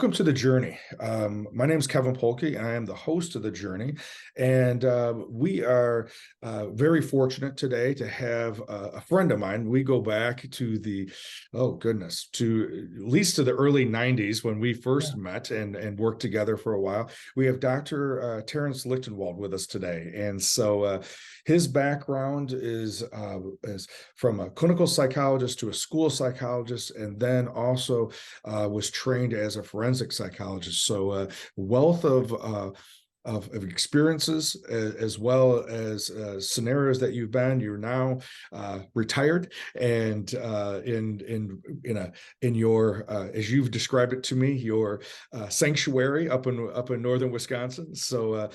Welcome to the Journey. My name is Kevin Polky, and I am the host of the Journey. And we are very fortunate today to have a friend of mine. We go back to to at least to the early 90s when we first met and worked together for a while. We have Dr. Terrance Lichtenwald with us today. And so his background is from a clinical psychologist to a school psychologist, and then also was trained as a forensic psychologist. So wealth of experiences as well as scenarios that you've been. You're now retired and in your as you've described it to me, your sanctuary up in northern Wisconsin. So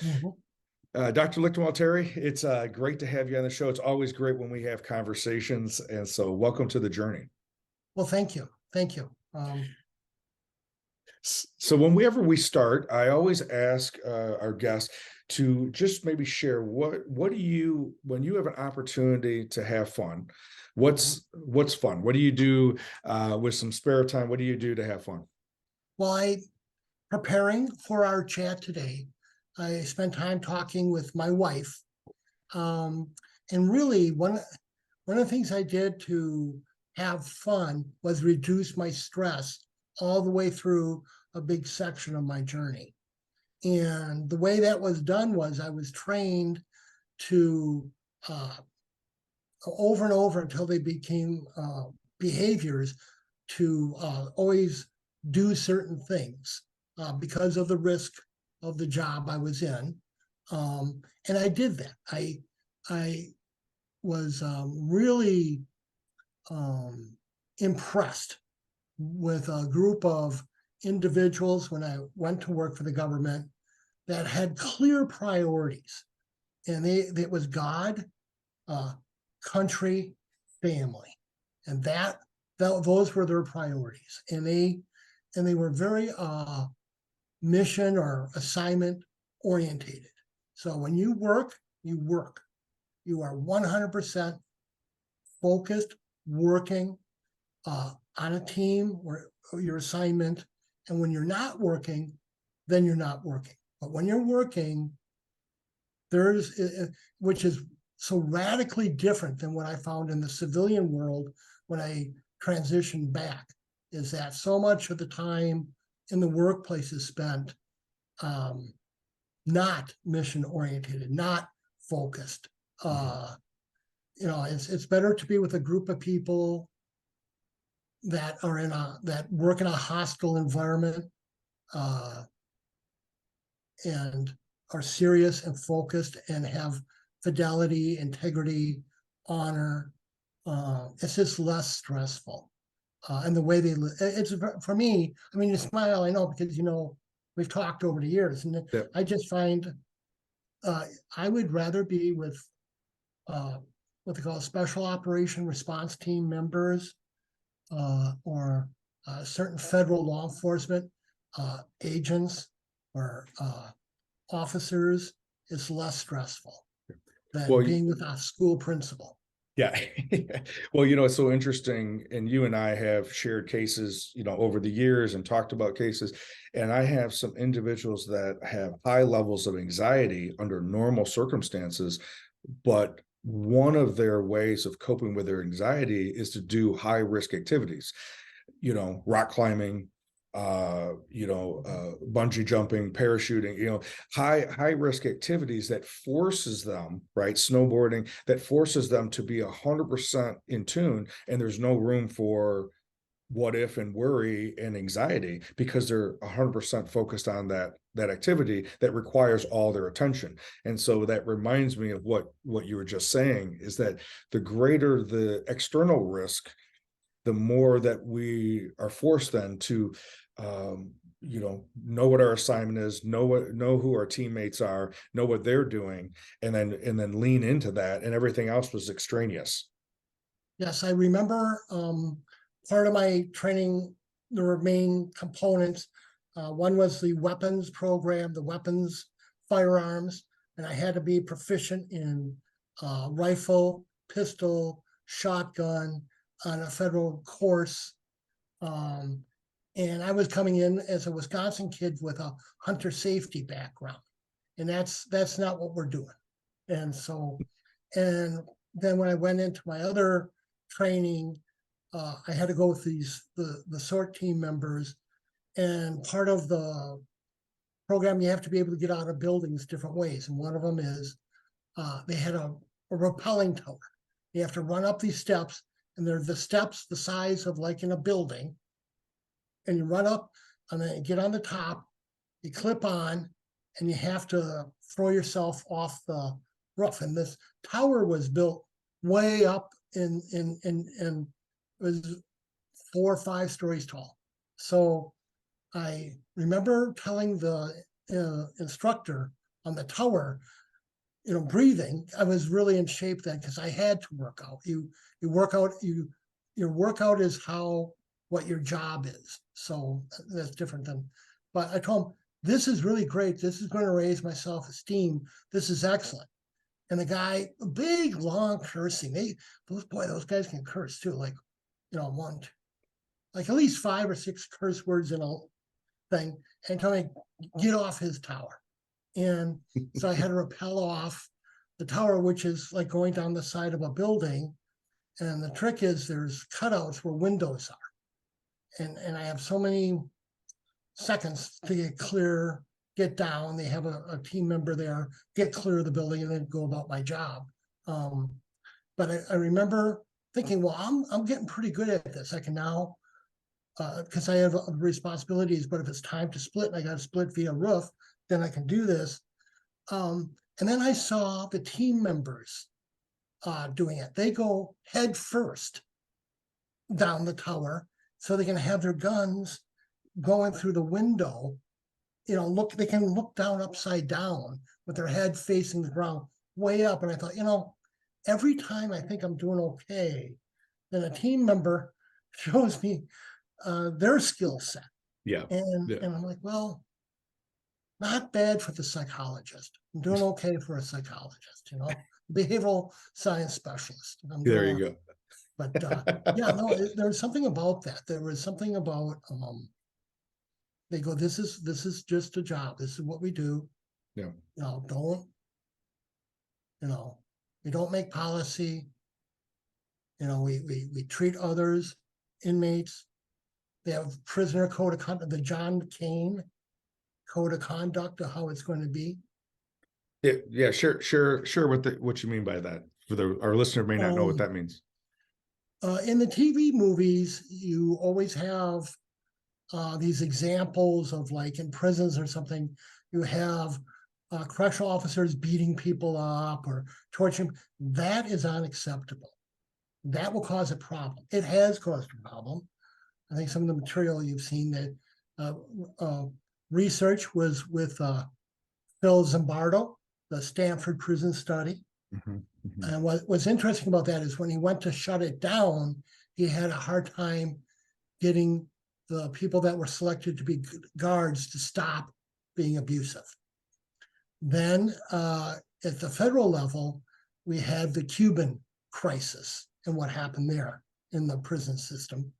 Dr. Lichtenwald, Terry, it's great to have you on the show. It's always great when we have conversations, and so welcome to the Journey. Well, thank you. So whenever we start, I always ask our guests to just maybe share what do you, when you have an opportunity to have fun, what's fun? What do you do with some spare time? What do you do to have fun? Well, preparing for our chat today, I spent time talking with my wife, and really one of the things I did to have fun was reduce my stress all the way through a big section of my journey. And the way that was done was I was trained to over and over until they became behaviors to always do certain things because of the risk of the job I was in. And I did that. I was really impressed with a group of individuals when I went to work for the government that had clear priorities. And it was God, country, family. And those were their priorities. And they were very mission or assignment orientated. So when you work, you work. You are 100% focused, working on a team or your assignment. And when you're not working, then you're not working. But when you're working, which is so radically different than what I found in the civilian world when I transitioned back, is that so much of the time in the workplace is spent not mission oriented, not focused. It's better to be with a group of people that are that work in a hostile environment and are serious and focused and have fidelity, integrity, honor. It's just less stressful. And the way it's for me, I mean, you smile, I know, because, we've talked over the years, and I just find I would rather be with what they call special operation response team members or certain federal law enforcement agents or officers. Is less stressful than being with a school principal. Yeah. Well, it's so interesting. And you and I have shared cases, over the years and talked about cases. And I have some individuals that have high levels of anxiety under normal circumstances, but one of their ways of coping with their anxiety is to do high risk activities, rock climbing, bungee jumping, parachuting, high risk activities that forces them, right? Snowboarding, that forces them to be 100% in tune. And there's no room for what if and worry and anxiety because they're 100% focused on that activity that requires all their attention. And so that reminds me of what you were just saying, is that the greater the external risk, the more that we are forced then to know what our assignment is, know who our teammates are, know what they're doing, and then lean into that, and everything else was extraneous. Yes, I remember part of my training, there were main components. One was the weapons program, the weapons, firearms, and I had to be proficient in rifle, pistol, shotgun on a federal course. And I was coming in as a Wisconsin kid with a hunter safety background. And that's not what we're doing. And so, and then when I went into my other training, I had to go with the SORT team members. And part of the program, you have to be able to get out of buildings different ways. And one of them is they had a rappelling tower. You have to run up these steps, and they're the steps the size of like in a building. And you run up and then you get on the top, you clip on, and you have to throw yourself off the roof. And this tower was built way up in it was 4 or 5 stories tall. So I remember telling the instructor on the tower, breathing. I was really in shape then because I had to work out. You work out, your workout is what your job is. So that's different than, but I told him, this is really great. This is going to raise my self-esteem. This is excellent. And the guy, big, long cursing. Those guys can curse too. Like, like at least 5 or 6 curse words in a thing, and told me, get off his tower. And so I had to rappel off the tower, which is like going down the side of a building. And the trick is there's cutouts where windows are. And I have so many seconds to get clear, get down. They have a team member there, get clear of the building, and then go about my job. But I remember thinking, well, I'm getting pretty good at this. I can now, because I have responsibilities, but if it's time to split and I got to split via roof, then I can do this. And then I saw the team members doing it. They go head first down the tower so they can have their guns going through the window. They can look down upside down with their head facing the ground way up. And I thought, every time I think I'm doing okay, then a team member shows me their skill set. Yeah. And I'm like, well, not bad for the psychologist. I'm doing okay for a psychologist, behavioral science specialist. There you go. But yeah, no, there was something about that. There was something about they go, this is just a job. This is what we do. Yeah. We don't make policy. We treat others, inmates. They have prisoner code of conduct, the John Kane code of conduct of how it's going to be. Yeah, sure. What you mean by that? For our listener may not know what that means. In the TV movies, you always have these examples of, like, in prisons or something, you have correctional officers beating people up or torturing. That is unacceptable. That will cause a problem. It has caused a problem. I think some of the material you've seen that research was with Phil Zimbardo, the Stanford prison study. Mm-hmm, mm-hmm. And what's interesting about that is when he went to shut it down, he had a hard time getting the people that were selected to be guards to stop being abusive. Then at the federal level, we had the Cuban crisis and what happened there in the prison system.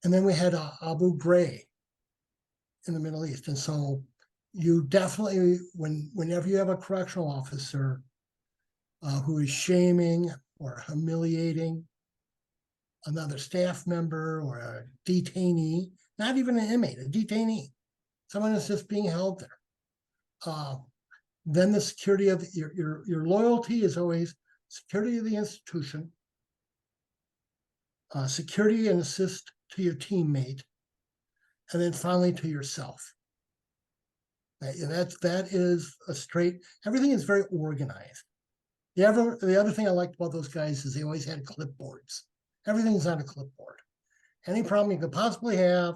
And then we had Abu Ghraib in the Middle East. And so you definitely, whenever you have a correctional officer who is shaming or humiliating another staff member or a detainee, not even an inmate, a detainee, someone that's just being held there, then the security of your loyalty is always security of the institution, security and assist to your teammate, and then finally to yourself. That is a straight, everything is very organized. The other thing I liked about those guys is they always had clipboards. Everything's on a clipboard. Any problem you could possibly have,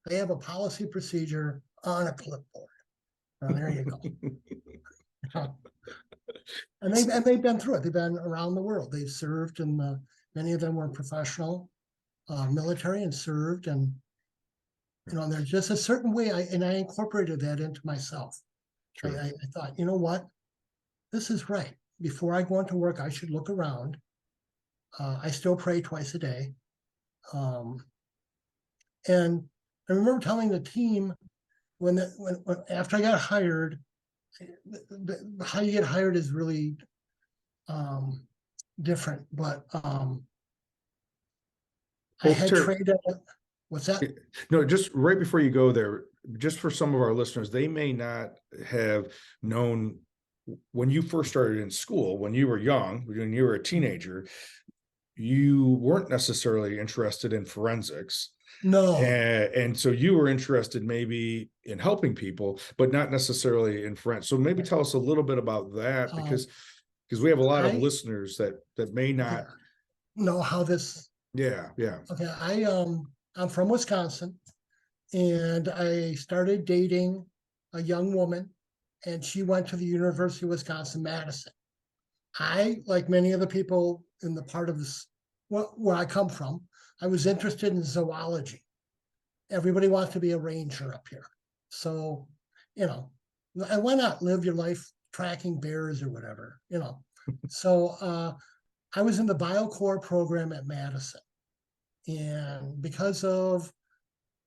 they have a policy procedure on a clipboard. There you go. And they've been through it. They've been around the world. They've served, and many of them were professional military and served, and there's just a certain way, and I incorporated that into myself. Sure. I thought, you know what, this is right. Before I go into work, I should look around. I still pray twice a day, and I remember telling the team when after I got hired, how you get hired is really different, but I Well, had trained at, what's that? no, just right before you go there, just for some of our listeners, they may not have known when you first started in school, when you were young, when you were a teenager, you weren't necessarily interested in forensics. No, And so you were interested maybe in helping people, but not necessarily in forensics. So maybe tell us a little bit about that, because we have a lot of I listeners that may okay, not. know how this. Yeah, yeah. Okay, I'm from Wisconsin, and I started dating a young woman, and she went to the University of Wisconsin-Madison. I, like many of the people in the part of this where I come from, I was interested in zoology. Everybody wants to be a ranger up here. So, you know, and why not live your life tracking bears or whatever, you know? So I was in the BioCore program at Madison. And because of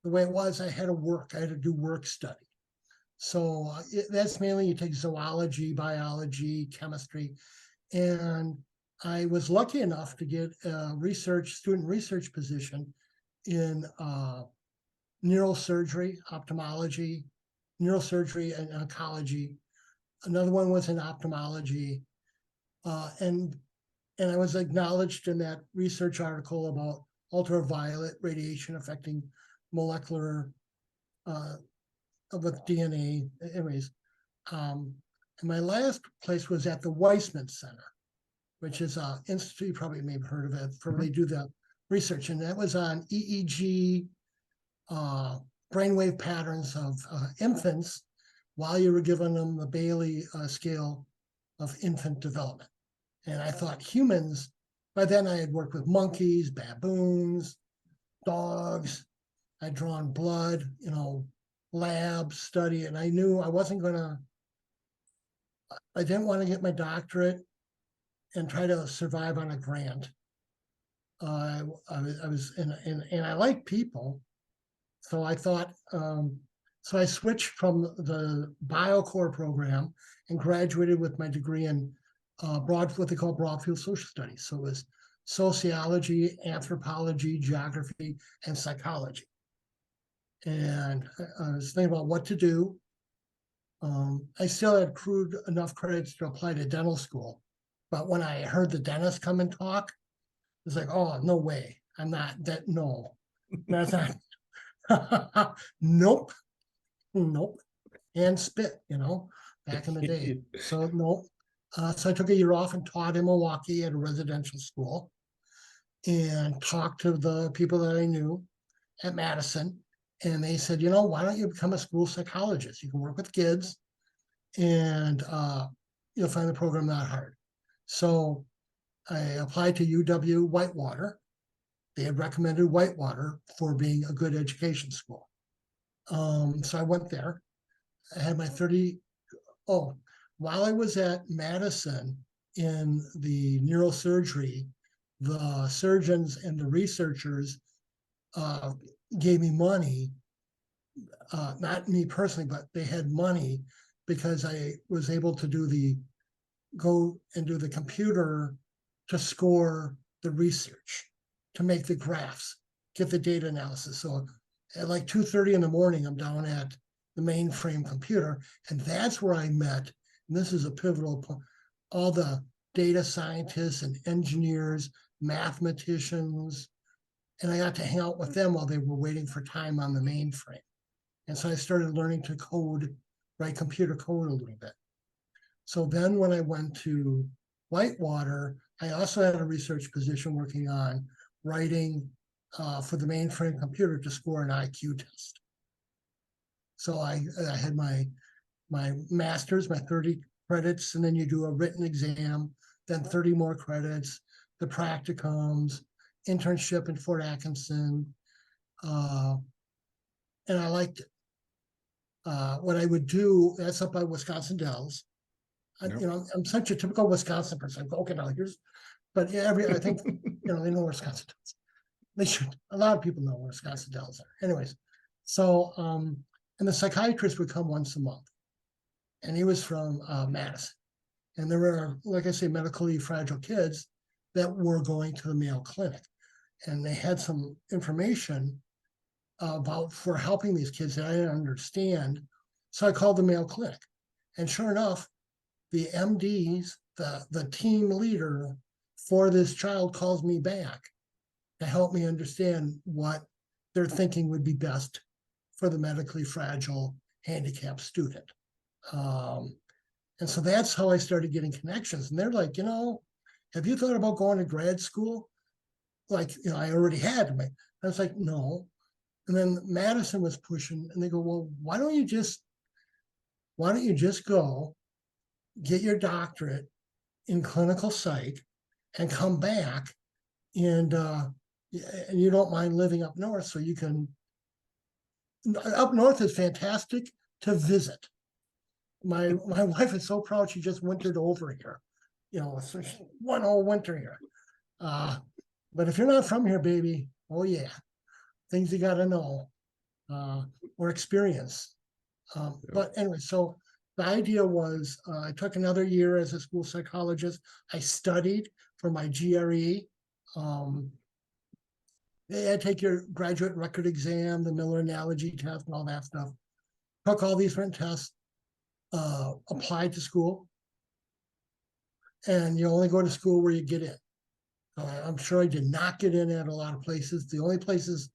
the way it was, I had to do work study. So that's mainly you take zoology, biology, chemistry. And I was lucky enough to get a student research position in neurosurgery, ophthalmology, neurosurgery, and oncology. Another one was in ophthalmology, and I was acknowledged in that research article about ultraviolet radiation affecting molecular with DNA. Anyways, and my last place was at the Weissman Center, which is an institute, you probably may have heard of it, where they do the research, and that was on EEG, brainwave patterns of infants while you were giving them the Bailey scale of infant development. And I thought humans, by then I had worked with monkeys, baboons, dogs. I'd drawn blood, lab study, and I knew I didn't want to get my doctorate and try to survive on a grant. I was, and I like people. So I thought, so I switched from the BioCore program and graduated with my degree in what they call broad field social studies. So it was sociology, anthropology, geography, and psychology. And I was thinking about what to do. I still had accrued enough credits to apply to dental school. But when I heard the dentist come and talk, it's like, oh, no way. I'm not that. No, that's not. Nope. And spit, back in the day. So no. So I took a year off and taught in Milwaukee at a residential school and talked to the people that I knew at Madison. And they said, why don't you become a school psychologist? You can work with kids and you'll find the program not hard. So I applied to UW Whitewater. They had recommended Whitewater for being a good education school. So I went there. I had my while I was at Madison in the neurosurgery, the surgeons and the researchers gave me money, not me personally, but they had money because I was able to go and do the computer to score the research, to make the graphs, get the data analysis. So at like 2:30 in the morning, I'm down at the mainframe computer, and that's where I met, and this is a pivotal point, all the data scientists and engineers, mathematicians, and I got to hang out with them while they were waiting for time on the mainframe. And so I started learning to write computer code a little bit. So then when I went to Whitewater, I also had a research position working on writing for the mainframe computer to score an IQ test. So I had my master's, my 30 credits, and then you do a written exam, then 30 more credits, the practicums, internship in Fort Atkinson, and I liked it. What I would do, that's up by Wisconsin Dells. I'm such a typical Wisconsin person. I go, okay, now but I think, they know where Wisconsin Dells. They should. A lot of people know where Wisconsin Dells are. Anyways, So, and the psychiatrist would come once a month, and he was from Madison. And there were, like I say, medically fragile kids that were going to the Mayo Clinic. And they had some information about for helping these kids that I didn't understand. So I called the Mayo Clinic. And sure enough, the MDs, the team leader for this child calls me back to help me understand what they're thinking would be best for the medically fragile handicapped student. And so that's how I started getting connections. And they're like, have you thought about going to grad school? Like, I already had. I was like, no. And then Madison was pushing, and they go, well, why don't you just go get your doctorate in clinical psych and come back, and you don't mind living up north, so you can. Up north is fantastic to visit. My wife is so proud she just wintered over here. So one whole winter here. But if you're not from here, baby, oh yeah, things you got to know or experience. But anyway, so the idea was I took another year as a school psychologist. I studied for my GRE. I take your graduate record exam, the Miller analogy test, and all that stuff. Took all these different tests, applied to school, and you only go to school where you get in. I'm sure I did not get in at a lot of places. The only places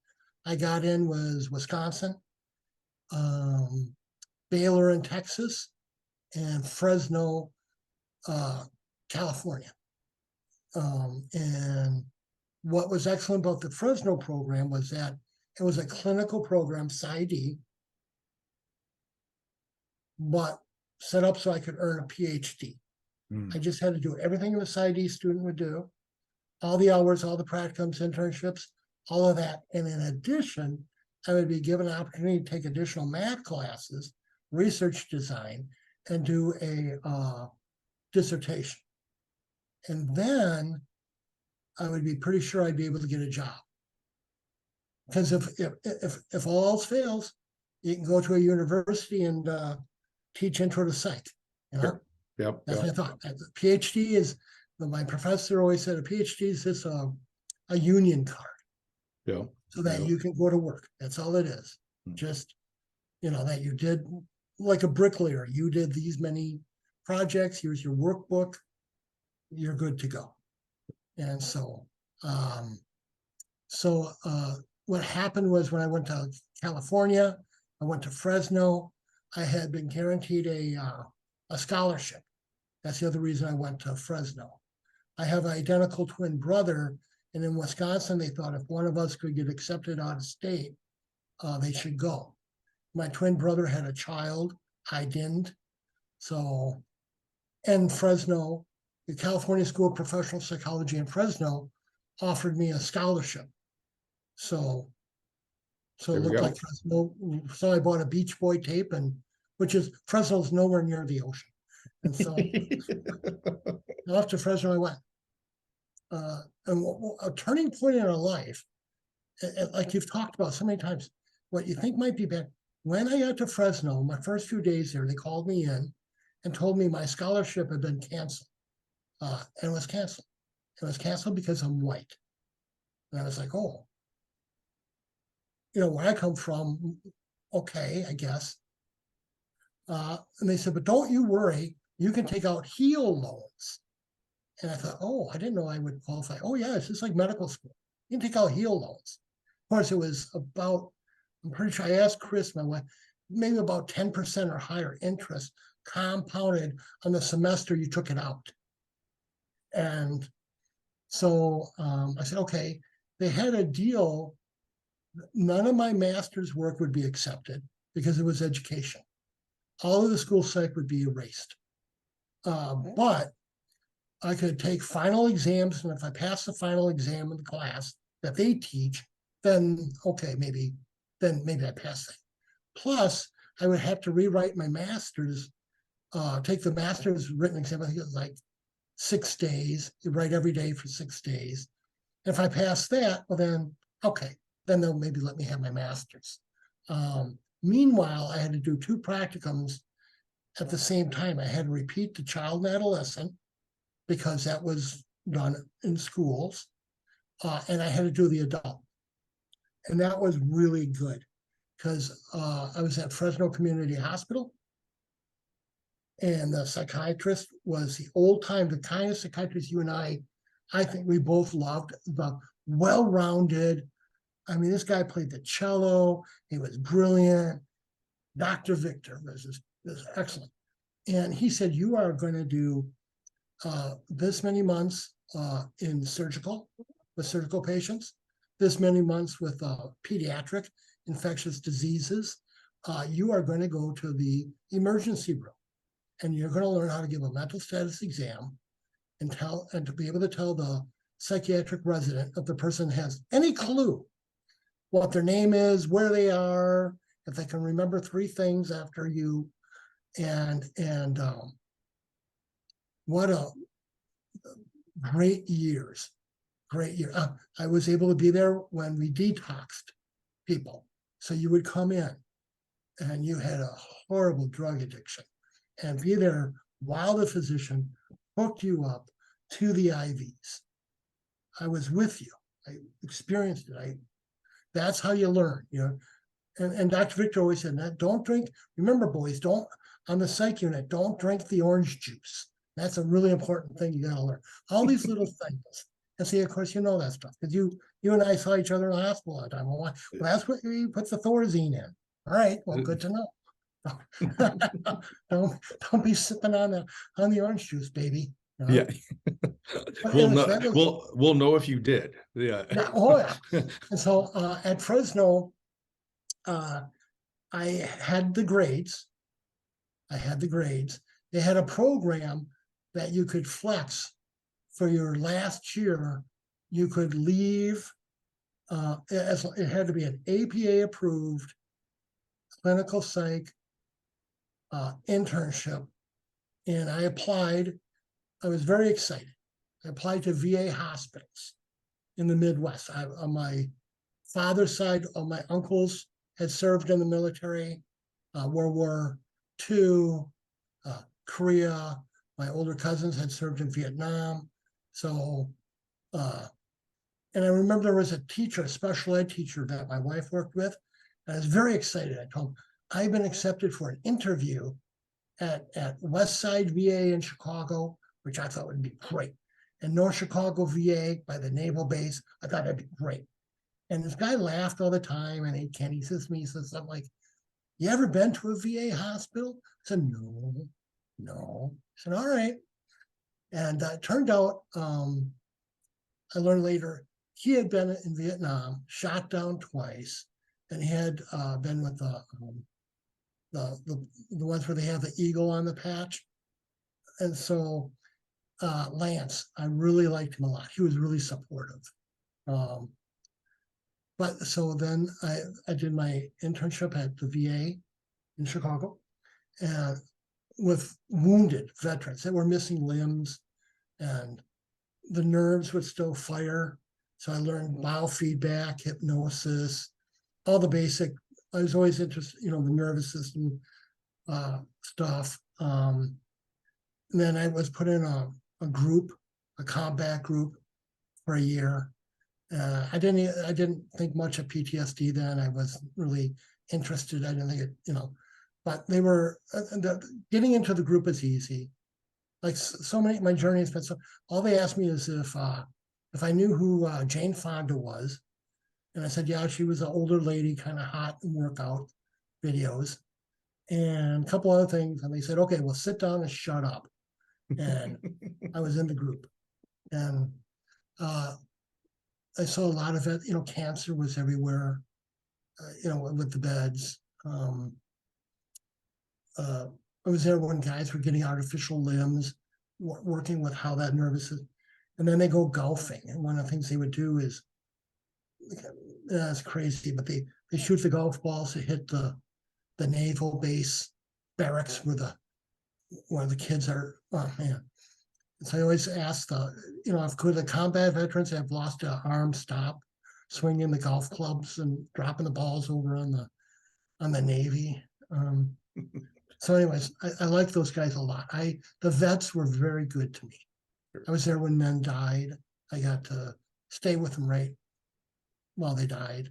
I got in was Wisconsin, Baylor in Texas, and Fresno, California. And what was excellent about the Fresno program was that it was a clinical program, PsyD, but set up so I could earn a PhD. I just had to do everything a PsyD student would do, all the hours, all the practicums, internships, all of that. And in addition, I would be given an opportunity to take additional math classes, research design, and do a dissertation. And then I would be pretty sure I'd be able to get a job. Because if all else fails, you can go to a university and teach intro to psych. Yep. That's what I thought. A PhD is, my professor always said, a PhD is just a union card. Yeah. So that you can go to work. That's all it is. Just, that you did, like a bricklayer, you did these many projects, here's your workbook, you're good to go. And so, what happened was when I went to California, I went to Fresno, I had been guaranteed a scholarship. That's the other reason I went to Fresno. I have an identical twin brother, and in Wisconsin, they thought if one of us could get accepted out of state, they should go. My twin brother had a child, I didn't. So, and Fresno, the California School of Professional Psychology in Fresno offered me a scholarship. So it looked like Fresno. So I bought a Beach Boy tape, which is, Fresno's nowhere near the ocean. And so off to Fresno I went. And a turning point in our life, like you've talked about so many times, what you think might be bad. When I got to Fresno, my first few days there, they called me in and told me my scholarship had been canceled. And it was canceled. It was canceled because I'm white. And I was like, oh, where I come from, okay, I guess. And they said, but don't you worry, you can take out HEAL loans. And I thought, oh, I didn't know I would qualify. Oh, yeah, it's just like medical school. You can take out HEAL loans. Of course, it was about, I'm pretty sure I asked Chris, my wife, maybe about 10% or higher interest compounded on the semester you took it out. And so I said, okay, they had a deal. None of my master's work would be accepted because it was education. All of the school psych would be erased. But I could take final exams, and if I pass the final exam in the class that they teach, then okay, maybe I pass that. Plus, I would have to rewrite my master's, take the master's written exam. I think it was like 6 days. You write every day for 6 days. And if I pass that, well then, okay, then they'll maybe let me have my master's. Meanwhile, I had to do 2 practicums at the same time. I had to repeat the child and adolescent because that was done in schools, and I had to do the adult. And that was really good because I was at Fresno Community Hospital, and the psychiatrist was the old-time, the kind of psychiatrist you and I think we both loved, the well-rounded. I mean, this guy played the cello. He was brilliant. Dr. Victor was excellent. And he said, you are going to do this many months in surgical, with surgical patients, this many months with pediatric infectious diseases. You are going to go to the emergency room, and you're going to learn how to give a mental status exam and to be able to tell the psychiatric resident if the person has any clue what their name is, where they are, if they can remember 3 things after you, and what a great years. I was able to be there when we detoxed people. So you would come in and you had a horrible drug addiction and be there while the physician hooked you up to the IVs. I was with you. I experienced it. That's how you learn, you know. And Dr. Victor always said that, don't drink, remember boys, don't, on the psych unit, don't drink the orange juice. That's a really important thing you gotta learn. All these little things. And see, of course, you know that stuff, because you and I saw each other in the hospital all the time. Well, that's what he puts the Thorazine in. All right, well, good to know. don't be sipping on the orange juice, baby. You know? Yeah. We'll know, we'll know if you did. Yeah. Oh yeah. And so at Fresno, I had the grades. They had a program that you could flex for your last year. You could leave. It had to be an APA approved clinical psych internship. And I applied. I was very excited. I applied to VA hospitals in the Midwest. On my father's side, all my uncles had served in the military, World War II, Korea. My older cousins had served in Vietnam. So, and I remember there was a teacher, a special ed teacher that my wife worked with. And I was very excited. I told him, I've been accepted for an interview at West Side VA in Chicago, which I thought would be great. And North Chicago VA by the naval base, I thought that'd be great. And this guy laughed all the time, and he says to me, he says something like, you ever been to a VA hospital? I said, no. I said, all right. And it turned out, I learned later, he had been in Vietnam, shot down twice, and he had been with the ones where they have the eagle on the patch. And so Lance, I really liked him a lot. He was really supportive. But so then I did my internship at the VA in Chicago, and with wounded veterans that were missing limbs, and the nerves would still fire. So I learned biofeedback, hypnosis, all the basic. I was always interested, the nervous system stuff. And then I was put in a group, a combat group, for a year. I didn't think much of PTSD then. I wasn't really interested. I didn't think it, but they were getting into the group is easy. Like so many, my journey has been so. All they asked me is if I knew who Jane Fonda was, and I said, yeah, she was an older lady, kind of hot in workout videos, and a couple other things. And they said, okay, well, sit down and shut up. And I was in the group, and I saw a lot of it. Cancer was everywhere. With the beds. I was there when guys were getting artificial limbs, working with how that nervous system, and then they go golfing. And one of the things they would do is, that's crazy, but they shoot the golf balls to hit the naval base barracks where the kids are. Oh man. So I always ask if could the combat veterans have lost an arm stop swinging the golf clubs and dropping the balls over on on the Navy. So anyways, I like those guys a lot. The vets were very good to me. I was there when men died. I got to stay with them right while they died.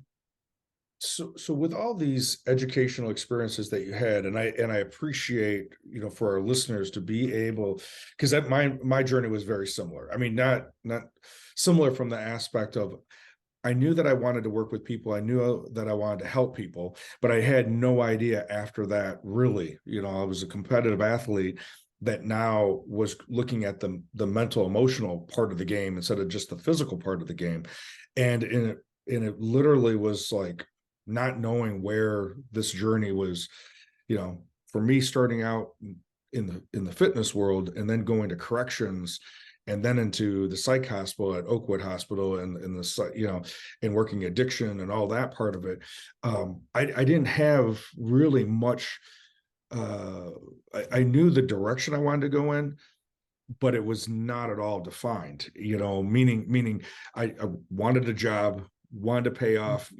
So with all these educational experiences that you had, and I appreciate, for our listeners to be able, because that my journey was very similar. I mean, not similar from the aspect of, I knew that I wanted to work with people. I knew that I wanted to help people, but I had no idea after that, really. I was a competitive athlete that now was looking at the mental, emotional part of the game instead of just the physical part of the game. And it literally was like not knowing where this journey was, for me, starting out in the fitness world and then going to corrections and then into the psych hospital at Oakwood Hospital and and working addiction and all that part of it. I didn't have really much. I knew the direction I wanted to go in, but it was not at all defined. Meaning I wanted a job, wanted to pay off,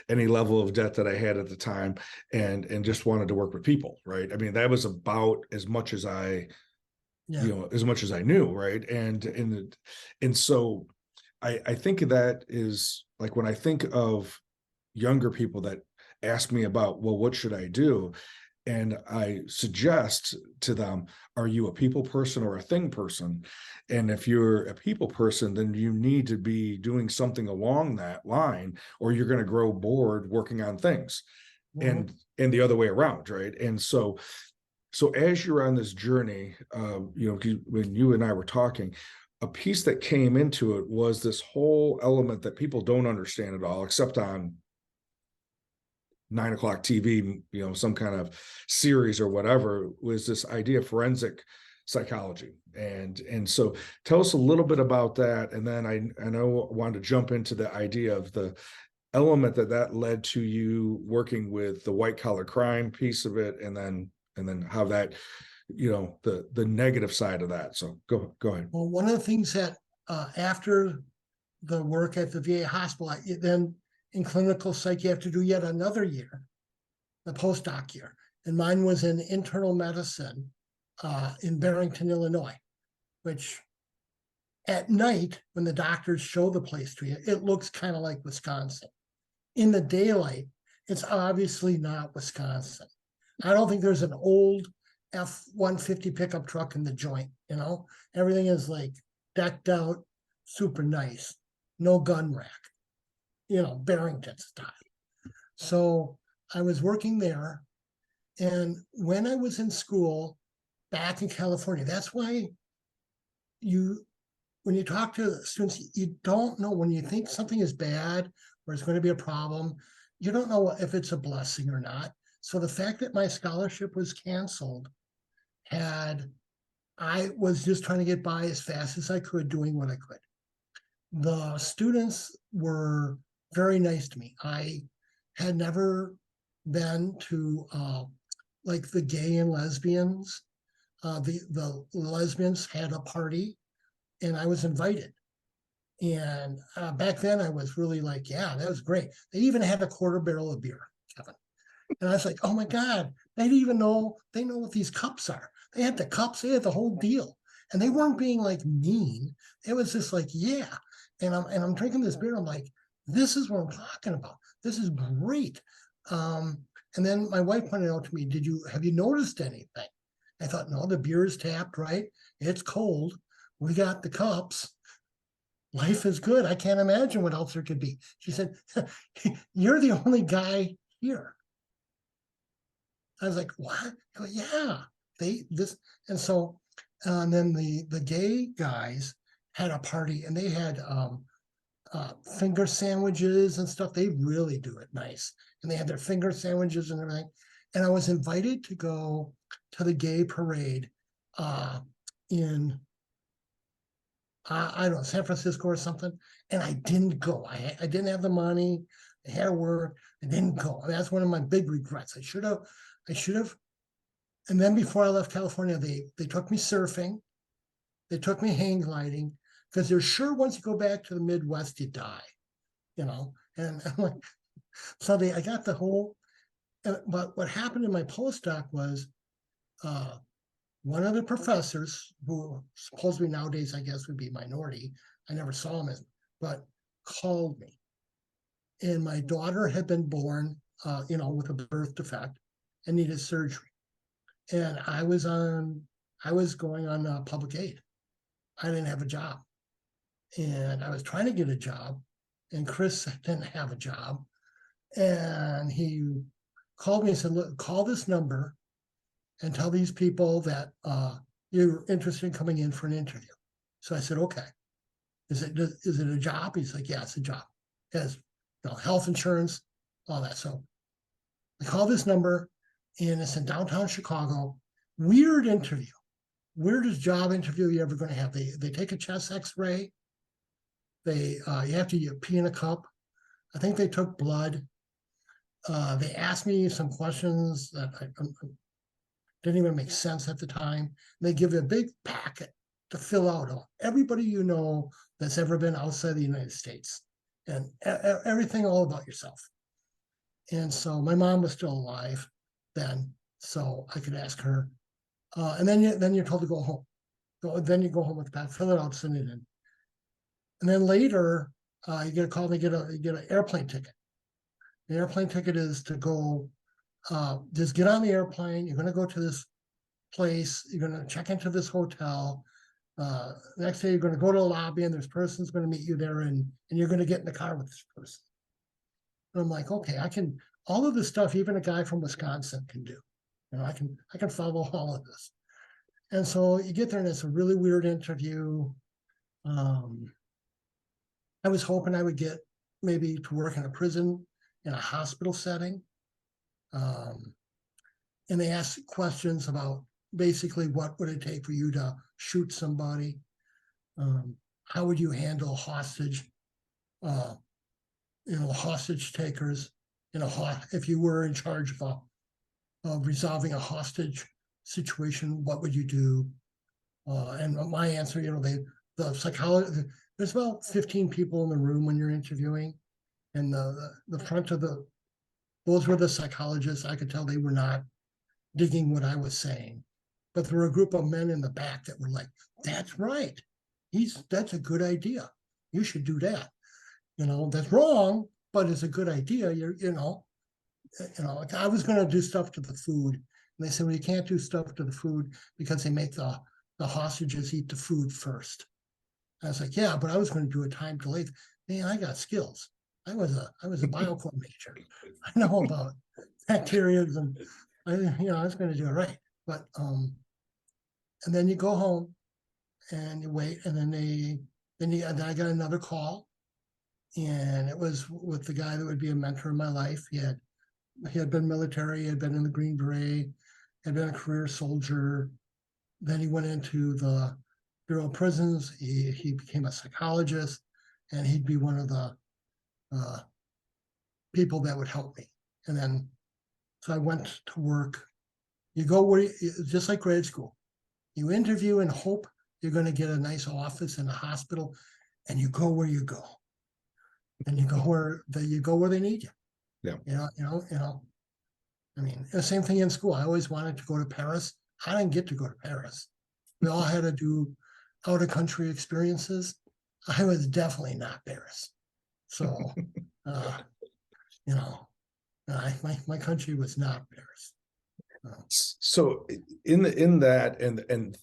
any level of debt that I had at the time, and just wanted to work with people. Right. I mean, that was about as much as I as much as I knew, right? And so I think of that is like when I think of younger people that ask me about, well, what should I do? And I suggest to them, are you a people person or a thing person? And if you're a people person, then you need to be doing something along that line, or you're going to grow bored working on things. Mhm. And the other way around, right? And so as you're on this journey, when you and I were talking, a piece that came into it was this whole element that people don't understand at all, except on 9 o'clock TV, some kind of series or whatever, was this idea of forensic psychology. And so tell us a little bit about that. And then I know I wanted to jump into the idea of the element that led to you working with the white collar crime piece of it, and then how that, the negative side of that. So go ahead. Well, one of the things that after the work at the VA hospital, then in clinical psych, you have to do yet another year, the postdoc year. And mine was in internal medicine in Barrington, Illinois, which at night, when the doctors show the place to you, it looks kind of like Wisconsin. In the daylight, it's obviously not Wisconsin. I don't think there's an old F-150 pickup truck in the joint, Everything is like decked out, super nice, no gun rack, Barrington style. So I was working there. And when I was in school back in California, that's why when you talk to students, you don't know, when you think something is bad or it's going to be a problem, you don't know if it's a blessing or not. So the fact that my scholarship was canceled I was just trying to get by as fast as I could, doing what I could. The students were very nice to me. I had never been to like the gay and lesbians. The lesbians had a party and I was invited. And back then I was really like, yeah, that was great. They even had a quarter barrel of beer, Kevin. And I was like, oh my God, they didn't even know, they know what these cups are. They had the cups, they had the whole deal. And they weren't being like mean. It was just like, yeah. And I'm drinking this beer. I'm like, this is what I'm talking about. This is great. And then my wife pointed out to me, have you noticed anything? I thought, no, the beer is tapped, right? It's cold. We got the cups. Life is good. I can't imagine what else there could be. She said, you're the only guy here. I was like, what? Go, yeah, and so, and then the gay guys had a party and they had finger sandwiches and stuff. They really do it nice, and they had their finger sandwiches and everything. And I was invited to go to the gay parade in I don't know, San Francisco or something, and I didn't go. I didn't have the money. I had to work. I didn't go. That's one of my big regrets. I should have. And then before I left California, they took me surfing. They took me hang gliding, because they're sure once you go back to the Midwest, you die, And I'm like, so I got the whole, but what happened in my postdoc was one of the professors, who supposedly nowadays I guess would be minority, I never saw him as, but called me. And my daughter had been born, with a birth defect and needed surgery. And I was going on public aid. I didn't have a job. And I was trying to get a job, and Chris didn't have a job. And he called me and said, look, call this number and tell these people that you're interested in coming in for an interview. So I said, okay. Is it a job? He's like, yeah, it's a job. It has health insurance, all that. So I call this number, and it's in downtown Chicago. Weird interview. Weirdest job interview you're ever going to have. They take a chest X-ray. You have to pee in a cup. I think they took blood. They asked me some questions that didn't even make sense at the time. They give you a big packet to fill out of everybody you know that's ever been outside the United States, and everything all about yourself. And so my mom was still alive then, so I could ask her. And then you're told to go home. Then you go home with the packet, fill it out, send it in. And then later, you get a call, you get an airplane ticket. The airplane ticket is to go, just get on the airplane. You're going to go to this place. You're going to check into this hotel. Next day, you're going to go to the lobby, and this person's going to meet you there, and you're going to get in the car with this person. And I'm like, okay, I can, all of this stuff, even a guy from Wisconsin can do. I can follow all of this. And so you get there, and it's a really weird interview. I was hoping I would get maybe to work in a prison, in a hospital setting. And they asked questions about basically what would it take for you to shoot somebody? How would you handle hostage, hostage takers, if you were in charge of resolving a hostage situation, what would you do? And my answer, the psychologist, there's about 15 people in the room when you're interviewing, and the front of those were the psychologists. I could tell they were not digging what I was saying, but there were a group of men in the back that were like, that's right. That's a good idea. You should do that. That's wrong, but it's a good idea. I was going to do stuff to the food, and they said, well, you can't do stuff to the food because they make the hostages eat the food first. I was like, yeah, but I was going to do a time delay. Man, I got skills. I was a biochem major. I know about bacteria, and I was going to do it right. But and then you go home and you wait, and then I got another call, and it was with the guy that would be a mentor in my life. He had been military, he had been in the Green Beret, had been a career soldier. Then he went into the Bureau of Prisons. He became a psychologist, and he'd be one of the people that would help me. And then, so I went to work. You go just like grad school. You interview and hope you're going to get a nice office in a hospital, and you go where you go. And you go where they need you. Yeah. I mean, the same thing in school. I always wanted to go to Paris. I didn't get to go to Paris. We all had to do out of country experiences. I was definitely not Paris. So, my country was not Paris. So in that, and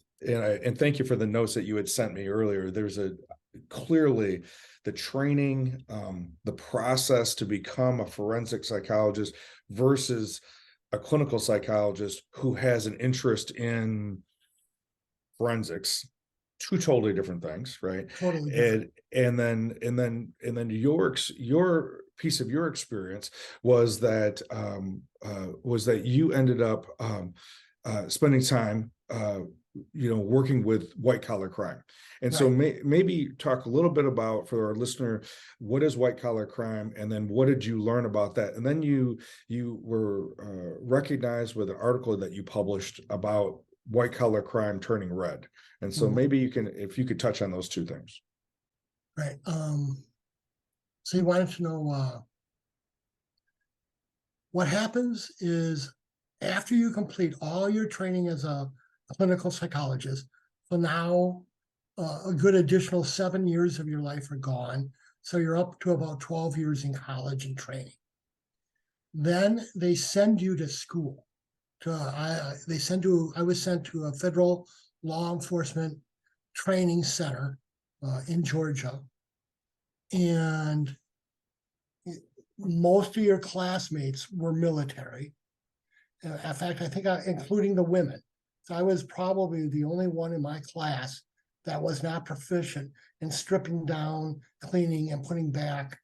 thank you for the notes that you had sent me earlier. There's clearly the training, the process to become a forensic psychologist versus a clinical psychologist who has an interest in forensics. Two totally different things, right? Totally different. And then your piece of your experience was that you ended up spending time working with white collar crime. And Right. so maybe talk a little bit about, for our listener, what is white collar crime, and then what did you learn about that? And then you were recognized with an article that you published about white collar crime turning red. And so maybe if you could touch on those two things. Right. So you wanted to know What happens is after you complete all your training as a clinical psychologist, so now a good additional 7 years of your life are gone. So you're up to about 12 years in college and training. Then they send you to school. I was sent to a federal law enforcement training center in Georgia. And most of your classmates were military. In fact, I think including the women. So I was probably the only one in my class that was not proficient in stripping down, cleaning, and putting back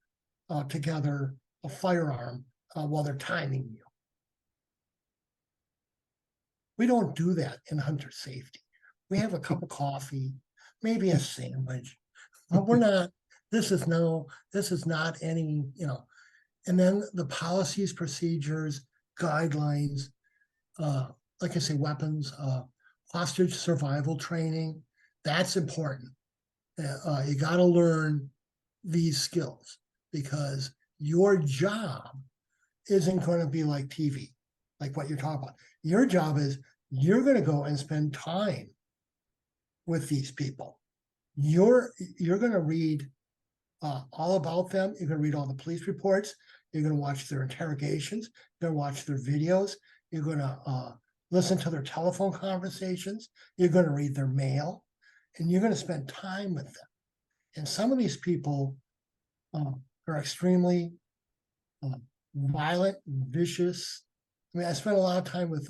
together a firearm while they're timing you. We don't do that in hunter safety. We have a cup of coffee, maybe a sandwich, but we're not, this is not any, and then the policies, procedures, guidelines, like I say, weapons, hostage survival training, that's important. You got to learn these skills because your job isn't going to be like TV, like what you're talking about. Your job is you're going to go and spend time with these people. You're going to read all about them. You're going to read all the police reports. You're going to watch their interrogations. You're going to watch their videos. You're going to listen to their telephone conversations. You're going to read their mail, and you're going to spend time with them. And some of these people are extremely violent, vicious. I mean, I spent a lot of time with,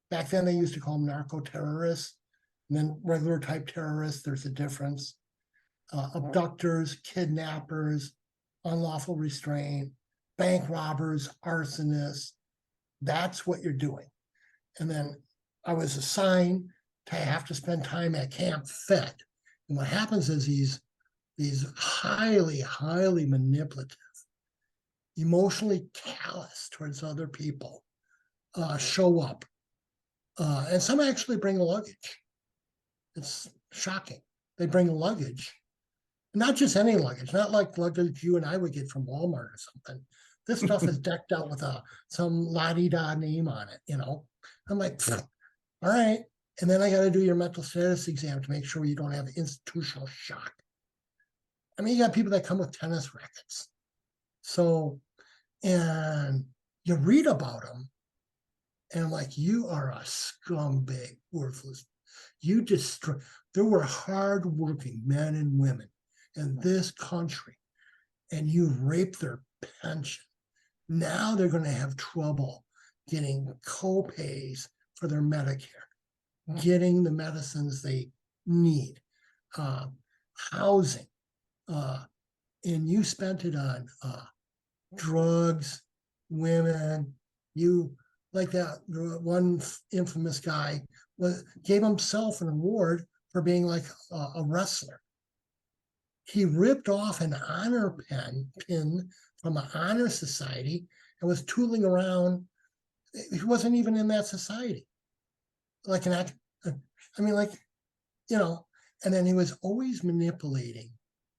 back then they used to call them narco-terrorists, and then regular type terrorists, there's a difference. Abductors, kidnappers, unlawful restraint, bank robbers, arsonists. That's what you're doing. And then I was assigned to have to spend time at Camp Fed. And what happens is these highly, highly manipulative, emotionally callous towards other people show up. And some actually bring luggage. It's shocking. They bring luggage. Not just any luggage, not like luggage you and I would get from Walmart or something. This stuff is decked out with some la-di-da name on it, I'm like, all right. And then I got to do your mental status exam to make sure you don't have institutional shock. I mean, you got people that come with tennis rackets. So, and you read about them, and I'm like, you are a scumbag, worthless. You destroy. There were hardworking men and women in this country, and you raped their pension. Now they're going to have trouble getting co-pays for their Medicare, getting the medicines they need, housing, and you spent it on drugs, women. You, like that one infamous guy gave himself an award for being like a wrestler. He ripped off an honor pin from an honor society and was tooling around. He wasn't even in that society. And then he was always manipulating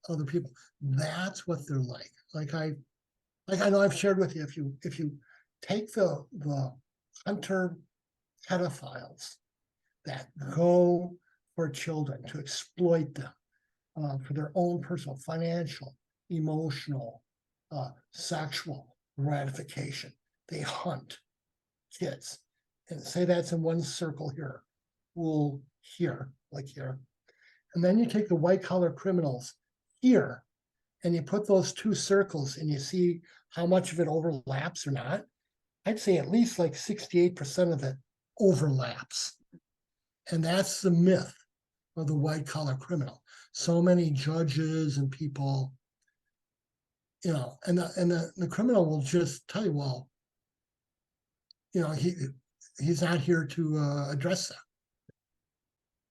other people. That's what they're like. Like I know I've shared with you, if you take the hunter pedophiles that go for children to exploit them for their own personal, financial, emotional, sexual gratification, they hunt kids, and say that's in one circle here, here, and then you take the white collar criminals here, and you put those two circles, and you see how much of it overlaps or not. I'd say at least like 68% of it overlaps, and that's the myth of the white collar criminal. So many judges and people, and the criminal will just tell you, well, he's not here to address that.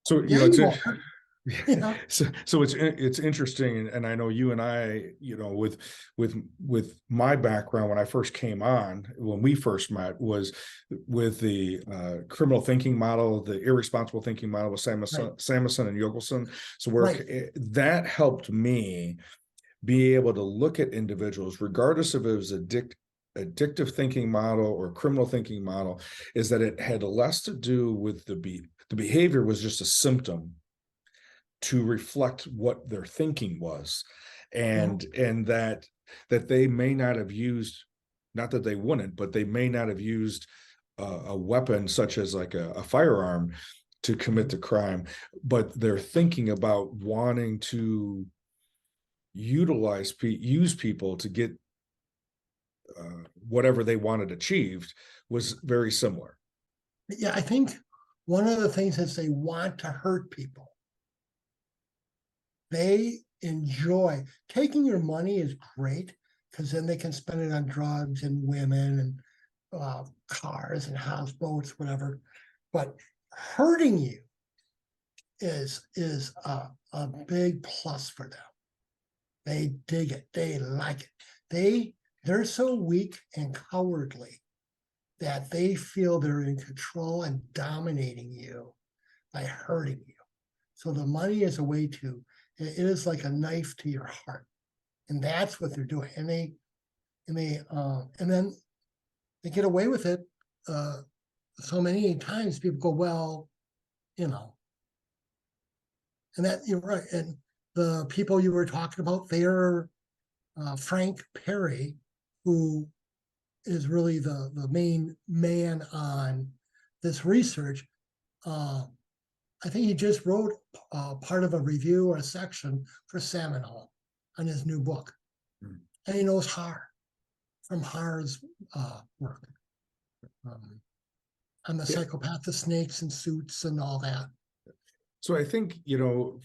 So Yeah, so it's interesting, and I know you and I, with my background when I first came on, when we first met, was with the criminal thinking model, the irresponsible thinking model with Samuelson and Yogelson. So that helped me be able to look at individuals, regardless if it was addictive thinking model or criminal thinking model is that it had less to do with the behavior was just a symptom to reflect what their thinking was, and that they may not have used, not that they wouldn't, but they may not have used a weapon such as like a firearm to commit the crime, but they're thinking about wanting to use people to get whatever they wanted achieved was very similar. Yeah, I think one of the things is they want to hurt people. They enjoy taking your money is great because then they can spend it on drugs and women and cars and houseboats, whatever. But hurting you is a big plus for them. They dig it. They like it. They're so weak and cowardly that they feel they're in control and dominating you by hurting you. So the money is a way to, it is like a knife to your heart. And that's what they're doing. And then they get away with it. So many times people go, well, and that you're right. And the people you were talking about, they're Frank Perry, who is really the main man on this research. I think he just wrote part of a review or a section for Seminole on his new book. And he knows Har from Har's work on the psychopath, the snakes and suits and all that. So I think,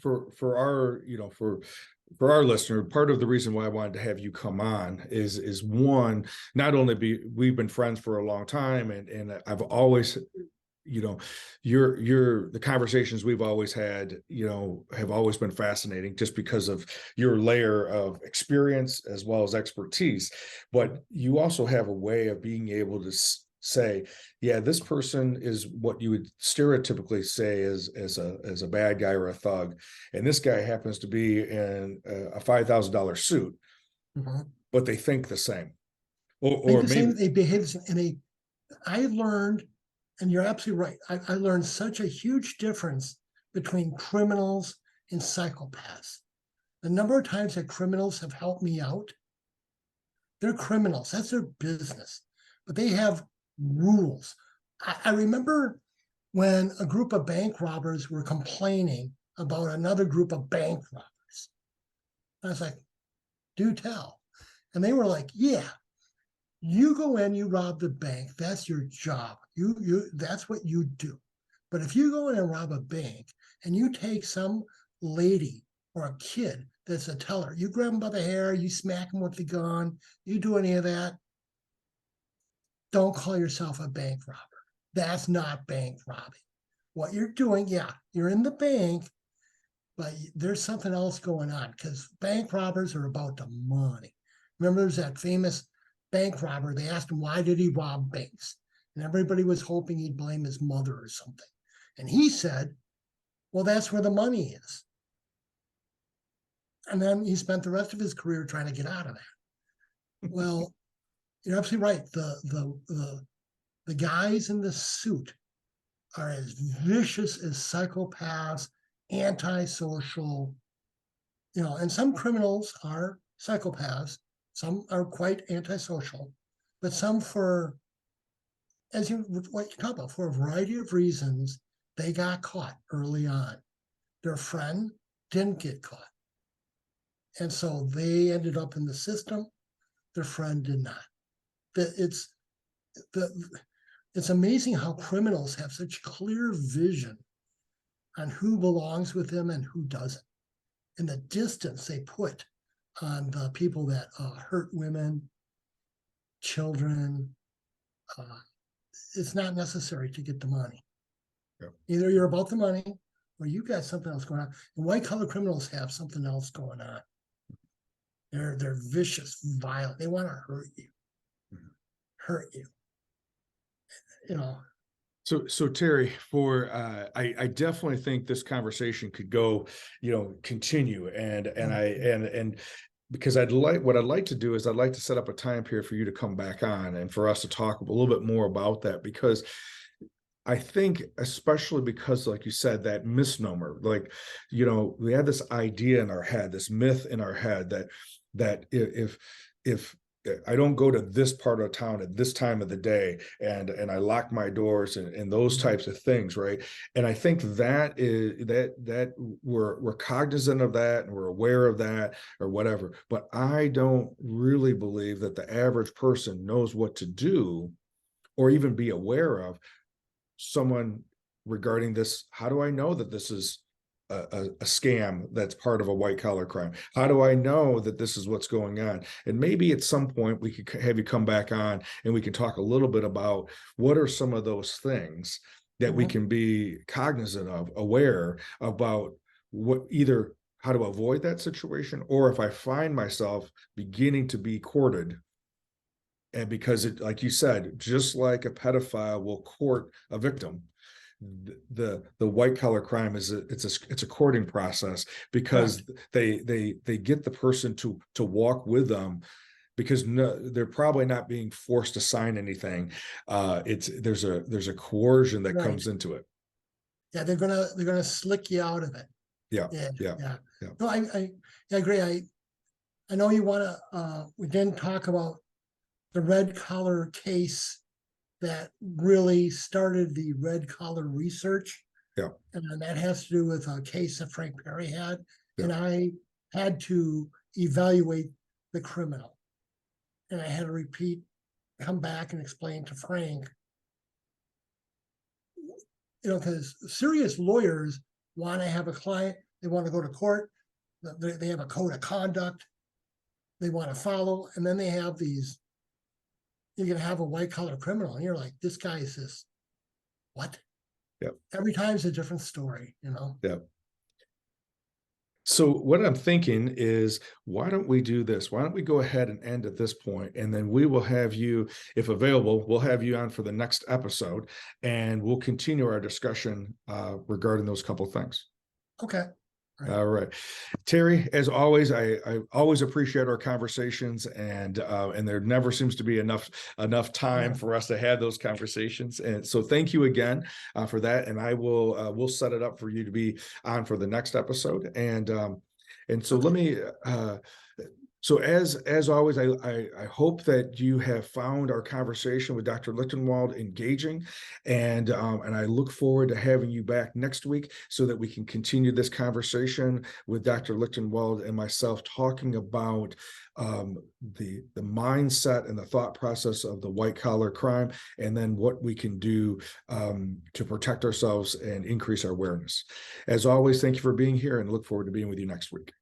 for our listener, part of the reason why I wanted to have you come on is one, not only we've been friends for a long time, and I've always, the conversations we've always had, have always been fascinating just because of your layer of experience as well as expertise. But you also have a way of being able to say, yeah, this person is what you would stereotypically say as a bad guy or a thug, and this guy happens to be in a $5,000 suit, but they think the same, or maybe same, they behave the same. And I learned, and you're absolutely right, I learned such a huge difference between criminals and psychopaths. The number of times that criminals have helped me out, they're criminals, that's their business, but they have rules. I remember when a group of bank robbers were complaining about another group of bank robbers. I was like, do tell. And they were like, yeah, you go in, you rob the bank, that's your job. That's what you do. But if you go in and rob a bank and you take some lady or a kid that's a teller, you grab them by the hair, you smack them with the gun, you do any of that, don't call yourself a bank robber. That's not bank robbing. What you're doing, yeah, you're in the bank, but there's something else going on because bank robbers are about the money. Remember, there's that famous bank robber. They asked him, why did he rob banks? And everybody was hoping he'd blame his mother or something. And he said, well, that's where the money is. And then he spent the rest of his career trying to get out of that. Well, you're absolutely right. The guys in the suit are as vicious as psychopaths, antisocial, and some criminals are psychopaths, some are quite antisocial, but some what you talk about, for a variety of reasons, they got caught early on. Their friend didn't get caught. And so they ended up in the system. Their friend did not. It's amazing how criminals have such clear vision on who belongs with them and who doesn't, and the distance they put on the people that hurt women, children. It's not necessary to get the money. Yeah. Either you're about the money or you got something else going on. And white collar criminals have something else going on. They're vicious, violent. They want to hurt you. Hurt you. So Terry, I definitely think this conversation could go, continue, and because what I'd like to do is I'd like to set up a time period for you to come back on and for us to talk a little bit more about that, because I think, especially because, like you said, that misnomer, like, we had this idea in our head, this myth in our head that if I don't go to this part of town at this time of the day, and I lock my doors, and those types of things, right? And I think that is that we're cognizant of that, and we're aware of that, or whatever. But I don't really believe that the average person knows what to do, or even be aware of someone regarding this. How do I know that this is a scam that's part of a white collar crime? How do I know that this is what's going on? And maybe at some point we could have you come back on and we can talk a little bit about what are some of those things that we can be cognizant of, aware about, what either how to avoid that situation, or if I find myself beginning to be courted. And because it, like you said, just like a pedophile will court a victim, the white collar crime is it's a courting process, because they get the person to walk with them, because they're probably not being forced to sign anything. There's a coercion that comes into it. Yeah, they're gonna slick you out of it. Yeah, Yeah, yeah, yeah. yeah. No, I agree. I know you want to. We didn't talk about the red collar case that really started the red collar research. Yeah. And that has to do with a case that Frank Perry had. Yeah. And I had to evaluate the criminal. And I had to come back and explain to Frank, because serious lawyers want to have a client, they want to go to court, they have a code of conduct they want to follow, and then they have these, you can have a white collar criminal, and you're like, this guy is this, what? Yep. Every time's a different story, Yeah. So what I'm thinking is, why don't we do this? Why don't we go ahead and end at this point, and then we will have you, if available, we'll have you on for the next episode, and we'll continue our discussion regarding those couple things. Okay. All right. Terry, as always, I always appreciate our conversations, and there never seems to be enough time for us to have those conversations. And so thank you again for that. And I will we'll set it up for you to be on for the next episode. And so let me so as always, I hope that you have found our conversation with Dr. Lichtenwald engaging, and I look forward to having you back next week so that we can continue this conversation with Dr. Lichtenwald and myself, talking about the mindset and the thought process of the white collar crime, and then what we can do to protect ourselves and increase our awareness. As always, thank you for being here, and look forward to being with you next week.